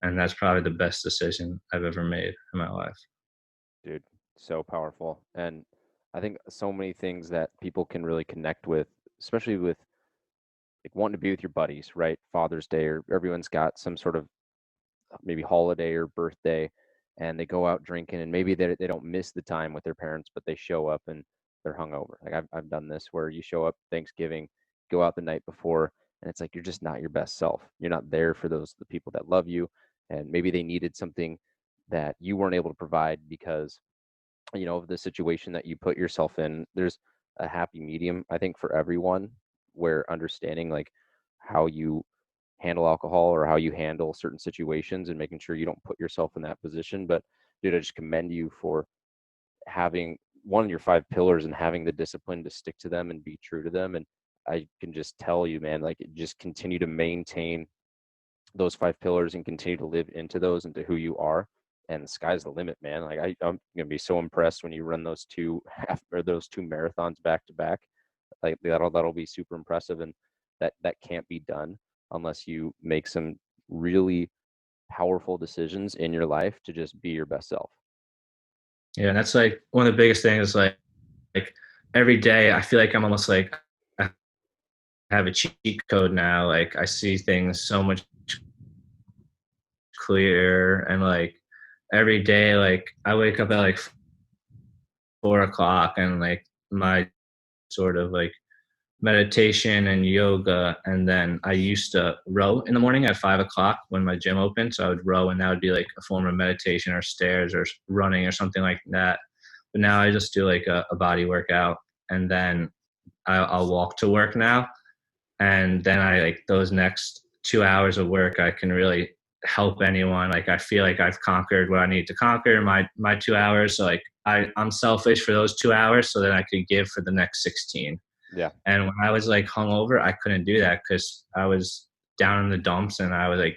B: And that's probably the best decision I've ever made in my life.
A: dude, so powerful. And I think so many things that people can really connect with, especially with like wanting to be with your buddies, right? Father's Day, or everyone's got some sort of maybe holiday or birthday, and they go out drinking, and maybe they don't miss the time with their parents, but they show up and they're hungover. Like I've done this where you show up Thanksgiving, go out the night before, and it's like you're just not your best self. You're not there for those the people that love you, and maybe they needed something that you weren't able to provide because of the situation that you put yourself in. There's a happy medium, I think, for everyone, where understanding like how you handle alcohol or how you handle certain situations and making sure you don't put yourself in that position. But dude, I just commend you for having one of your five pillars and having the discipline to stick to them and be true to them. And I can just tell you, man, like just continue to maintain those five pillars and continue to live into those, into who you are. And the sky's the limit, man. Like I'm gonna be so impressed when you run those two half or those two marathons back to back. Like that'll be super impressive, and that can't be done unless you make some really powerful decisions in your life to just be your best self.
B: Yeah, and that's like one of the biggest things. Like every day, I feel like I'm almost like I have a cheat code now. Like I see things so much clearer, and like every day, like I wake up at like 4 o'clock, and like my sort of like meditation and yoga. And then I used to row in the morning at 5 o'clock when my gym opened. So I would row, and that would be like a form of meditation or stairs or running or something like that. But now I just do like a body workout, and then I'll walk to work now. And then I like those next 2 hours of work, I can really help anyone. Like I feel like I've conquered what I need to conquer in my 2 hours. So like I'm selfish for those 2 hours so that I could give for the next 16.
A: Yeah.
B: And when I was like hungover, I couldn't do that because I was down in the dumps, and I was like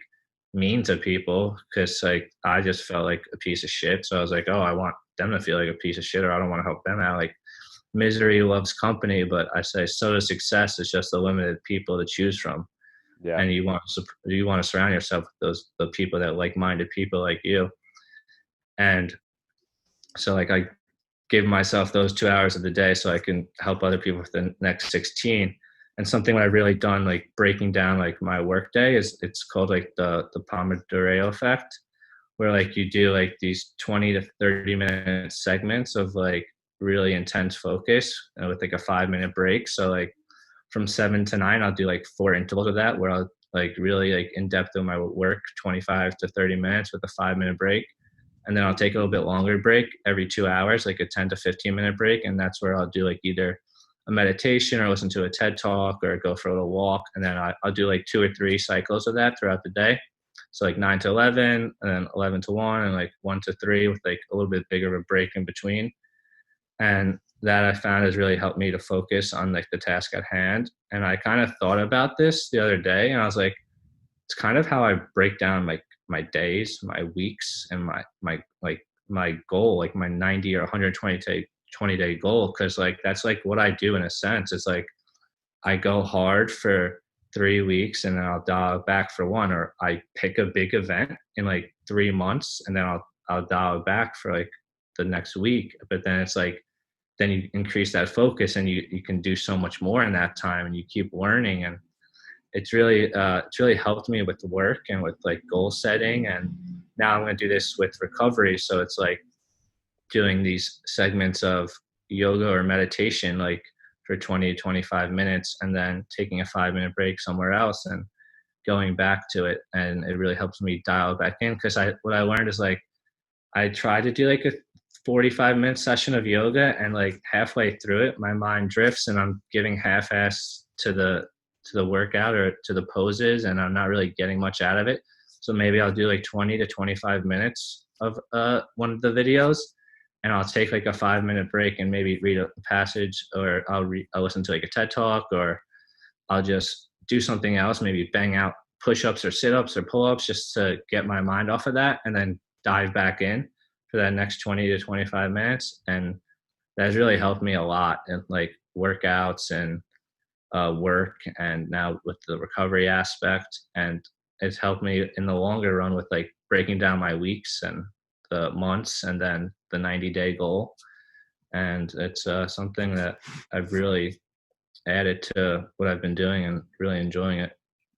B: mean to people because like I just felt like a piece of shit. So I was like, oh, I want them to feel like a piece of shit, or I don't want to help them out. Like misery loves company, but I say so does success. It's just the limited people to choose from,
A: Yeah.
B: and you want to surround yourself with the people that like-minded people like you. And so like I give myself those 2 hours of the day so I can help other people for the next 16. And something that I've really done, like breaking down like my work day, is it's called like the Pomodoro Effect, where like you do like these 20 to 30 minute segments of like really intense focus, with like a 5 minute break. So like from 7 to 9, I'll do like 4 intervals of that, where I'll like really like in depth of my work, 25 to 30 minutes with a 5 minute break. And then I'll take a little bit longer break every 2 hours, like a 10 to 15 minute break. And that's where I'll do like either a meditation or listen to a TED talk or go for a little walk. And then I'll do like 2 or 3 cycles of that throughout the day. So like 9 to 11, and then 11 to 1, and like 1 to 3 with like a little bit bigger of a break in between. And that I found has really helped me to focus on like the task at hand. And I kind of thought about this the other day, and I was like, it's kind of how I break down like my days, my weeks, and my goal, like my 90 or 120 day goal. Cause like that's like what I do in a sense. It's like I go hard for 3 weeks, and then I'll dial back for one, or I pick a big event in like 3 months, and then I'll dial back for like the next week. But then it's like then you increase that focus, and you can do so much more in that time, and you keep learning. And it's really helped me with work and with like goal setting. And now I'm going to do this with recovery. So it's like doing these segments of yoga or meditation, like for 20 to 25 minutes, and then taking a 5 minute break somewhere else and going back to it. And it really helps me dial back in. Cause what I learned is like, I try to do like a 45-minute session of yoga, and like halfway through it my mind drifts and I'm giving half-ass to the workout or to the poses, and I'm not really getting much out of it. So maybe I'll do like 20 to 25 minutes of one of the videos, and I'll take like a 5-minute break and maybe read a passage, or I'll listen to like a TED talk, or I'll just do something else, maybe bang out push-ups or sit-ups or pull-ups just to get my mind off of that, and then dive back in for that next 20 to 25 minutes. And that's really helped me a lot in like workouts and work, and now with the recovery aspect. And it's helped me in the longer run with like breaking down my weeks and the months and then the 90-day goal. And it's something that I've really added to what I've been doing and really enjoying it.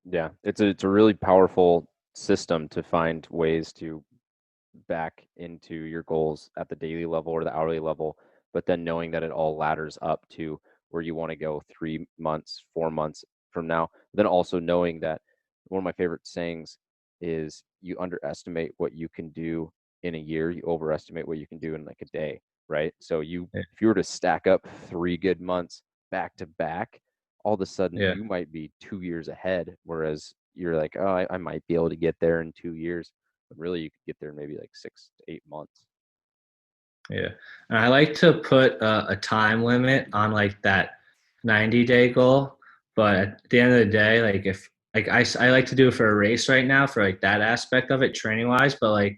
A: Yeah, it's a really powerful system to find ways to back into your goals at the daily level or the hourly level, but then knowing that it all ladders up to where you want to go 3 months, 4 months from now. Then also knowing that one of my favorite sayings is you underestimate what you can do in a year, you overestimate what you can do in like a day, right? So
B: Yeah.
A: if you were to stack up 3 good months back to back, all of a sudden
B: Yeah.
A: you might be 2 years ahead, whereas you're like, oh, I might be able to get there in 2 years, but really you could get there in maybe like 6 to 8 months.
B: Yeah. And I like to put a time limit on like that 90-day goal. But at the end of the day, like if like I like to do it for a race right now for like that aspect of it training wise. But like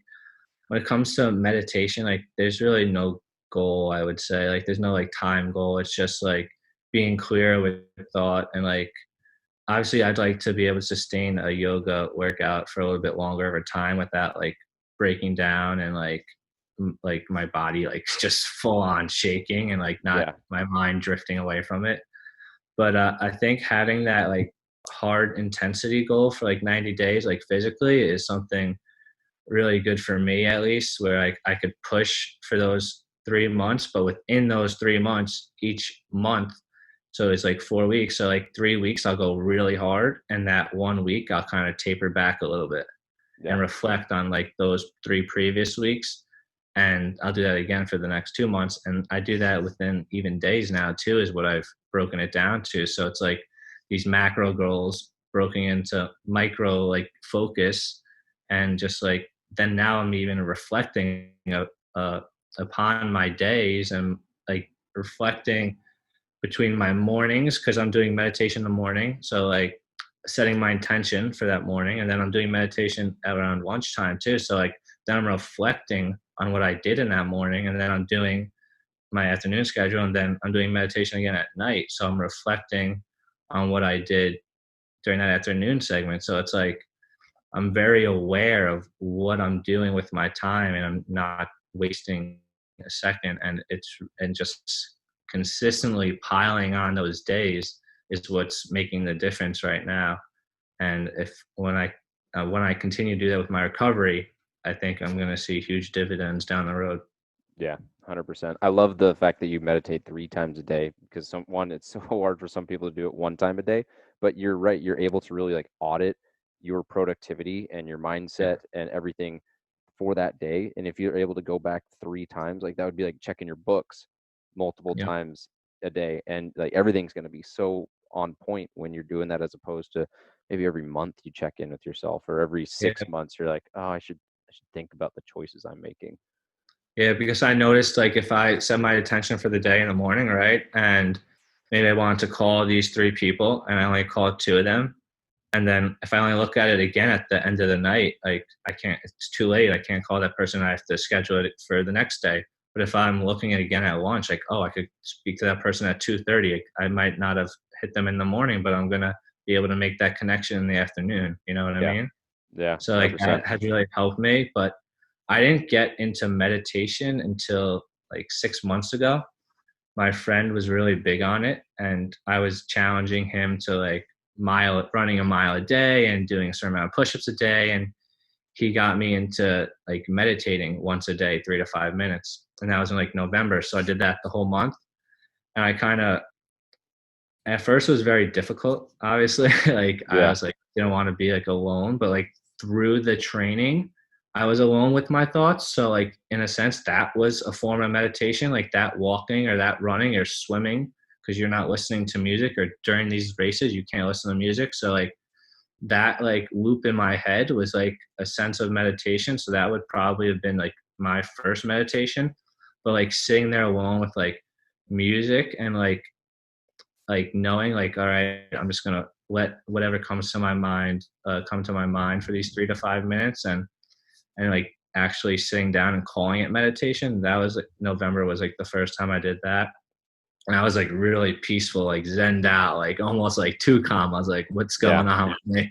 B: when it comes to meditation, like there's really no goal, I would say. Like there's no like time goal. It's just like being clear with thought. And like obviously I'd like to be able to sustain a yoga workout for a little bit longer over time without like breaking down and like my body like just full on shaking and like not
A: Yeah.
B: my mind drifting away from it. But I think having that like hard intensity goal for like 90 days like physically is something really good for me, at least, where I could push for those 3 months, but within those 3 months each month, so it's like 4 weeks, so like 3 weeks I'll go really hard, and that 1 week I'll kind of taper back a little bit and
A: Yeah.
B: reflect on like those 3 previous weeks. And I'll do that again for the next 2 months. And I do that within even days now too, is what I've broken it down to. So it's like these macro goals broken into micro like focus, and just like then now I'm even reflecting uh, upon my days, and like reflecting between my mornings, because I'm doing meditation in the morning. So like setting my intention for that morning, and then I'm doing meditation around lunchtime too. So like then I'm reflecting on what I did in that morning, and then I'm doing my afternoon schedule, and then I'm doing meditation again at night. So I'm reflecting on what I did during that afternoon segment. So it's like I'm very aware of what I'm doing with my time, and I'm not wasting a second. And just consistently piling on those days is what's making the difference right now. And if when I continue to do that with my recovery, I think I'm going to see huge dividends down the road.
A: Yeah, 100%. I love the fact that you meditate 3 times a day because it's so hard for some people to do it 1 time a day. But you're right, you're able to really like audit your productivity and your
B: Yeah,
A: mindset and everything for that day. And if you're able to go back 3 times, like that would be like checking your books multiple
B: yeah,
A: times a day. And like everything's going to be so on point when you're doing that, as opposed to maybe every month you check in with yourself, or every
B: yeah,
A: 6 months you're like, oh, I should think about the choices I'm making.
B: yeah. Because I noticed like if I set my attention for the day in the morning, right, and maybe I wanted to call these 3 people, and I only called 2 of them. And then if I only look at it again at the end of the night, like I can't, it's too late. I can't call that person. I have to schedule it for the next day. But if I'm looking at it again at lunch, like, oh, I could speak to that person at 2:30. I might not have hit them in the morning, but I'm going to be able to make that connection in the afternoon. You know what I
A: Yeah.
B: mean?
A: Yeah,
B: So like
A: 100%.
B: that has really helped me. But I didn't get into meditation until like 6 months ago. My friend was really big on it, and I was challenging him to like running a mile a day and doing a certain amount of push-ups a day. And he got me into like meditating once a day, 3 to 5 minutes. And that was in like November. So I did that the whole month. And I kind of, at first it was very difficult, obviously. Like I
A: Yeah.
B: was like, didn't want to be like alone, but like through the training, I was alone with my thoughts. So like in a sense, that was a form of meditation, like that walking or that running or swimming, because you're not listening to music, or during these races you can't listen to music. So like that like loop in my head was like a sense of meditation. So that would probably have been like my first meditation. But like sitting there alone with like music and like knowing like, all right, I'm just gonna let whatever comes to my mind come to my mind for these 3 to 5 minutes, and like actually sitting down and calling it meditation. That was like November was like the first time I did that. And I was like really peaceful, like zenned out, like almost like too calm. I was like, what's
A: Yeah.
B: going on with me?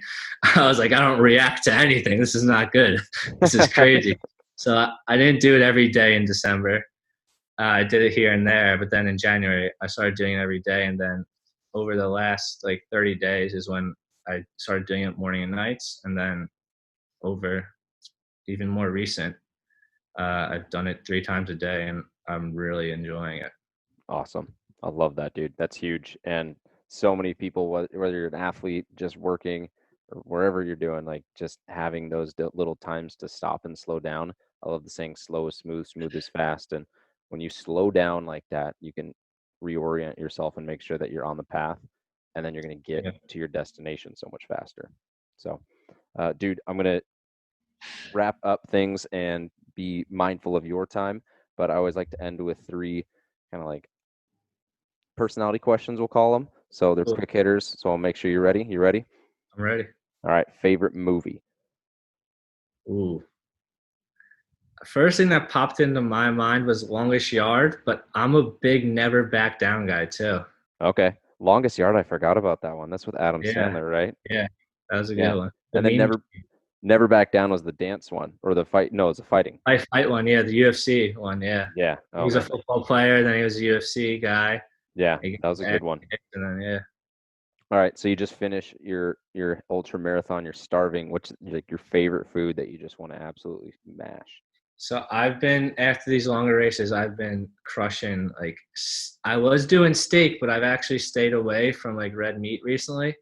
B: I was like, I don't react to anything. This is not good. This is crazy. So I didn't do it every day in December. I did it here and there, but then in January, I started doing it every day. And then over the last like 30 days is when I started doing it morning and nights. And then over even more recent, I've done it 3 times a day, and I'm really enjoying it.
A: Awesome. I love that, dude. That's huge. And so many people, whether you're an athlete, just working, or wherever you're doing, like just having those little times to stop and slow down. I love the saying, slow is smooth, smooth is fast. And when you slow down like that, you can reorient yourself and make sure that you're on the path. And then you're going to get
B: Yeah.
A: to your destination so much faster. So, dude, I'm going to wrap up things and be mindful of your time. But I always like to end with three kind of like personality questions, we'll call them. So they're
B: Cool.
A: quick hitters. So I'll make sure you're ready. You ready?
B: I'm ready.
A: All right. Favorite movie?
B: Ooh. First thing that popped into my mind was Longest Yard, but I'm a big Never Back Down guy too.
A: Okay. Longest Yard. I forgot about that one. That's with Adam
B: Yeah,
A: Sandler, right?
B: yeah, that was a
A: Yeah.
B: good one. The
A: And then
B: meme
A: Never Back Down was the dance one or the fight. No, it's the fighting.
B: fight one, yeah, the UFC one, yeah.
A: Yeah.
B: He
A: Oh
B: was a
A: man.
B: football player, then he was a UFC guy.
A: Yeah.
B: He
A: That was a
B: got
A: good one.
B: kicked, and then yeah.
A: All right. So you just finish your ultra marathon. You're starving. What's like your favorite food that you just want to absolutely mash?
B: So I've been after these longer races, I've been crushing like I was doing steak, but I've actually stayed away from like red meat recently.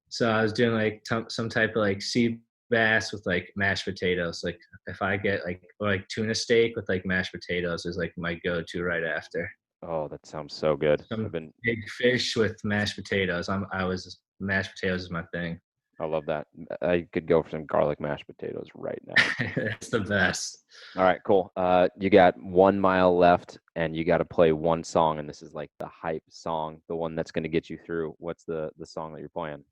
B: So I was doing like some type of like sea bass with like mashed potatoes. Like if I get like or like tuna steak with like mashed potatoes is like my go-to right after.
A: Oh, that sounds so good.
B: Some big fish with mashed potatoes. I was mashed potatoes is my thing.
A: I love that. I could go for some garlic mashed potatoes right now.
B: It's the best.
A: All right, cool. You got 1 mile left, and you got to play one song, and this is like the hype song, the one that's going to get you through. What's the song that you're playing?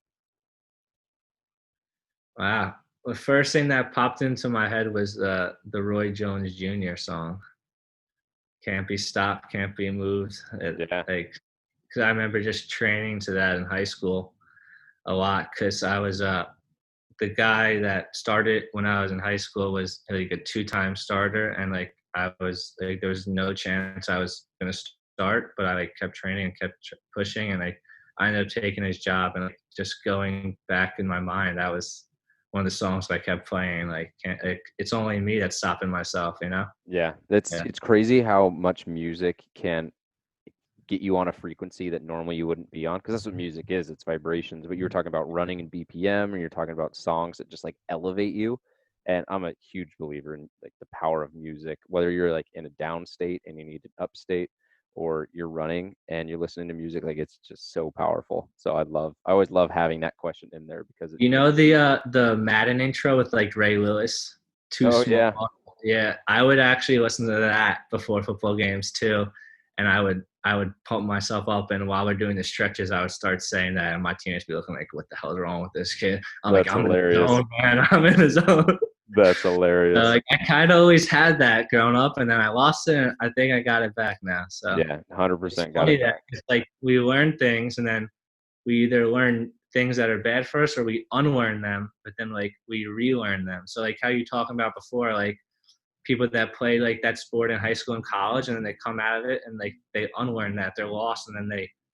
B: Wow. The first thing that popped into my head was the Roy Jones Jr. song. Can't be stopped, can't be moved.
A: Yeah,
B: Like, because I remember just training to that in high school a lot. Because I was the guy that started when I was in high school was like a 2 time starter, and like I was like there was no chance I was gonna start, but I like kept training and kept pushing, and I ended up taking his job, and like just going back in my mind, that was one of the songs that I kept playing. Like, can't, it's only me that's stopping myself, you know?
A: yeah. That's
B: Yeah.
A: it's crazy how much music can get you on a frequency that normally you wouldn't be on, because that's what music is. It's vibrations. But you were talking about running in BPM, and you're talking about songs that just like elevate you. And I'm a huge believer in like the power of music, whether you're like in a down state and you need an up state, or you're running and you're listening to music, like it's just so powerful. So I always love having that question in there because
B: You know the Madden intro with like Ray Lewis, Too
A: oh
B: Small.
A: yeah,
B: Yeah, I would actually listen to that before football games too, and I would pump myself up. And while we're doing the stretches, I would start saying that, and my teammates be looking like, "What the hell is wrong with this kid?" I'm like,
A: that's
B: "I'm in the
A: hilarious.
B: zone, man. I'm in the zone."
A: That's
B: So
A: hilarious.
B: like I kind of always had that growing up, and then I lost it. And I think I got it back now. So
A: Yeah, one hundred
B: it's
A: percent got
B: funny
A: it
B: that
A: back.
B: it's like we learn things, and then we either learn things that are bad for us or we unlearn them, but then like we relearn them. So like how you talking about before, like people that play like that sport in high school and college, and then they come out of it and like they unlearn that, they're lost, and then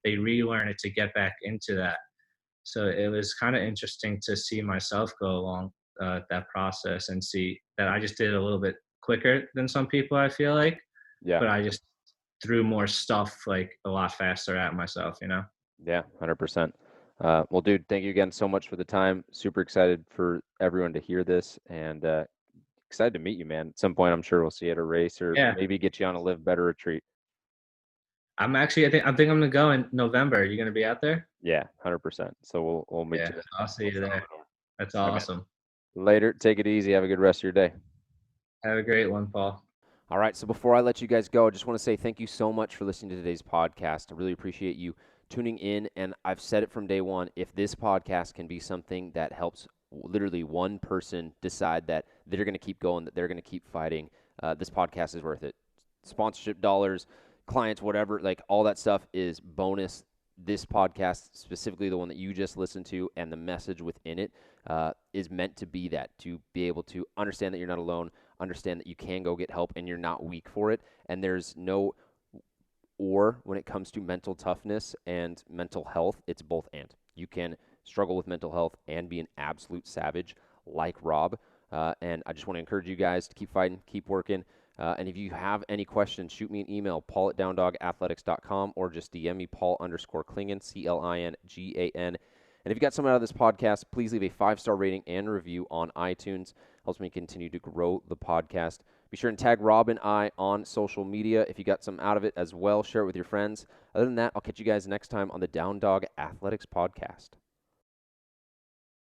B: they relearn it to get back into that. So it was kind of interesting to see myself go along that process and see that I just did it a little bit quicker than some people, I feel like,
A: Yeah,
B: but I just threw more stuff like a lot faster at myself, you know?
A: yeah, 100%. Well, dude, thank you again so much for the time. Super excited for everyone to hear this, and Excited to meet you, man. At some point, I'm sure we'll see you at a race or
B: Yeah,
A: maybe get you on a Live Better retreat.
B: I think I'm gonna go in November. Are you gonna be out there?
A: Yeah, 100%. So we'll meet
B: Yeah,
A: you there.
B: I'll see
A: We'll
B: you
A: send
B: there.
A: it over.
B: That's
A: All right, man.
B: awesome.
A: Later. Take it easy. Have a good rest of your day.
B: Have a great one, Paul.
A: All right, so before I let you guys go, I just want to say thank you so much for listening to today's podcast. I really appreciate you tuning in, and I've said it from day one, if this podcast can be something that helps literally one person decide that they're going to keep going, that they're going to keep fighting, this podcast is worth it. Sponsorship dollars, clients, whatever, like all that stuff is bonus. This podcast, specifically the one that you just listened to, and the message within it is meant to be that, to be able to understand that you're not alone, understand that you can go get help and you're not weak for it. And there's no or when it comes to mental toughness and mental health. It's both and. You can struggle with mental health and be an absolute savage like Rob. And I just want to encourage you guys to keep fighting, keep working. And if you have any questions, shoot me an email, paul@downdogathletics.com, or just DM me, Paul_Klingan, Klingan. And if you got something out of this podcast, please leave a 5-star rating and review on iTunes. Helps me continue to grow the podcast. Be sure and tag Rob and I on social media if you got something out of it as well. Share it with your friends. Other than that, I'll catch you guys next time on the Down Dog Athletics podcast.